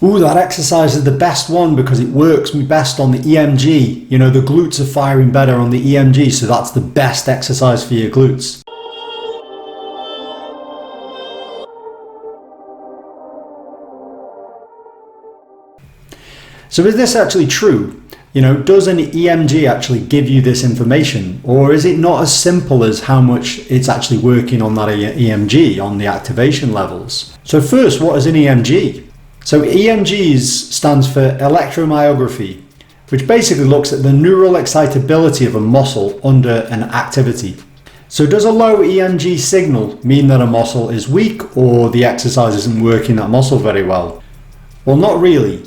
ooh, that exercise is the best one because it works me best on the EMG. You know, the glutes are firing better on the EMG, so that's the best exercise for your glutes. So is this actually true? You know, does an EMG actually give you this information, or is it not as simple as how much it's actually working on that EMG, on the activation levels? So first, what is an EMG? So EMGs stands for electromyography, which basically looks at the neural excitability of a muscle under an activity. So does a low EMG signal mean that a muscle is weak or the exercise isn't working that muscle very well? Well, not really.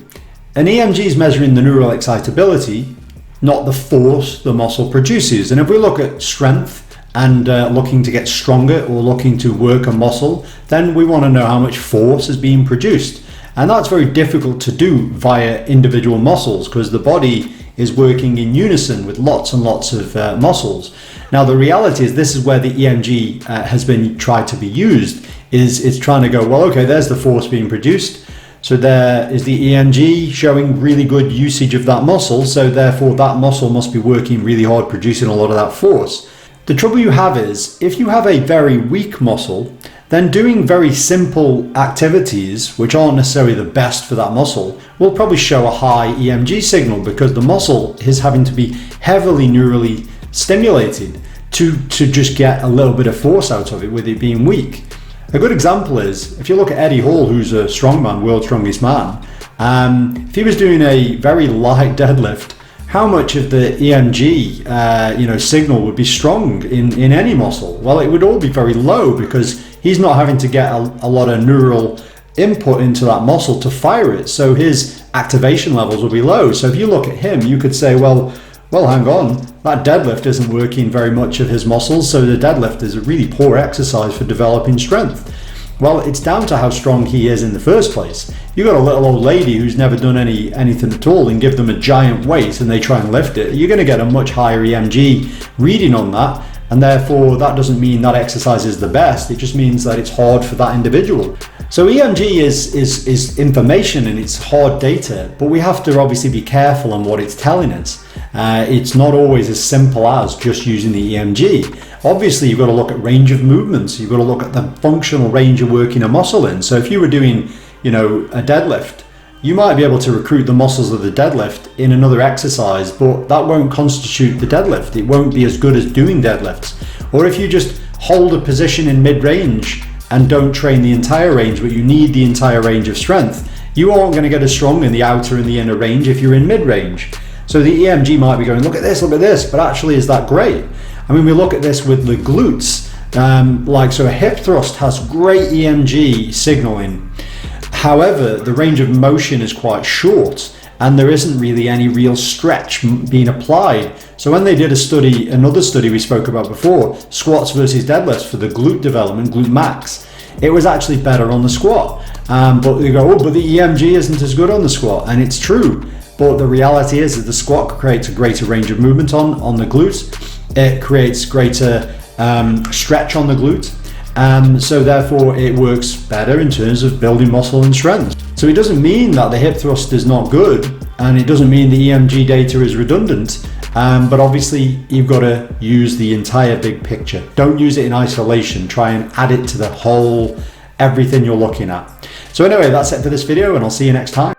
An EMG is measuring the neural excitability, not the force the muscle produces. And if we look at strength and looking to get stronger or looking to work a muscle, then we want to know how much force is being produced. And that's very difficult to do via individual muscles because the body is working in unison with lots and lots of muscles. Now the reality is this is where the EMG has been tried to be used, is it's trying to go, well, okay, there's the force being produced. So there is the EMG showing really good usage of that muscle, so therefore that muscle must be working really hard, producing a lot of that force. The trouble you have is, if you have a very weak muscle, then doing very simple activities, which aren't necessarily the best for that muscle, will probably show a high EMG signal because the muscle is having to be heavily neurally stimulated to just get a little bit of force out of it with it being weak. A good example is, if you look at Eddie Hall, who's a strongman, world's strongest man, if he was doing a very light deadlift, how much of the EMG signal would be strong in any muscle? Well, it would all be very low because he's not having to get a lot of neural input into that muscle to fire it. So his activation levels will be low. So if you look at him, you could say, well, hang on, that deadlift isn't working very much of his muscles, so the deadlift is a really poor exercise for developing strength. Well, it's down to how strong he is in the first place. You got a little old lady who's never done anything at all and give them a giant weight and they try and lift it, you're going to get a much higher EMG reading on that, and therefore that doesn't mean that exercise is the best, it just means that it's hard for that individual. So EMG is information and it's hard data, but we have to obviously be careful on what it's telling us. It's not always as simple as just using the EMG. Obviously, you've got to look at range of movements. You've got to look at the functional range you're working a muscle in. So if you were doing, a deadlift, you might be able to recruit the muscles of the deadlift in another exercise, but that won't constitute the deadlift. It won't be as good as doing deadlifts. Or if you just hold a position in mid-range and don't train the entire range, but you need the entire range of strength, you aren't going to get as strong in the outer and the inner range if you're in mid-range. So the EMG might be going, look at this, but actually is that great? I mean, we look at this with the glutes, so a hip thrust has great EMG signaling. However, the range of motion is quite short and there isn't really any real stretch being applied. So when they did another study we spoke about before, squats versus deadlifts for the glute development, glute max, it was actually better on the squat. But they go, but the EMG isn't as good on the squat, and it's true. But the reality is that the squat creates a greater range of movement on the glutes. It creates greater stretch on the glute. So therefore it works better in terms of building muscle and strength. So it doesn't mean that the hip thrust is not good, and it doesn't mean the EMG data is redundant, but obviously you've got to use the entire big picture. Don't use it in isolation. Try and add it to the whole, everything you're looking at. So anyway, that's it for this video, and I'll see you next time.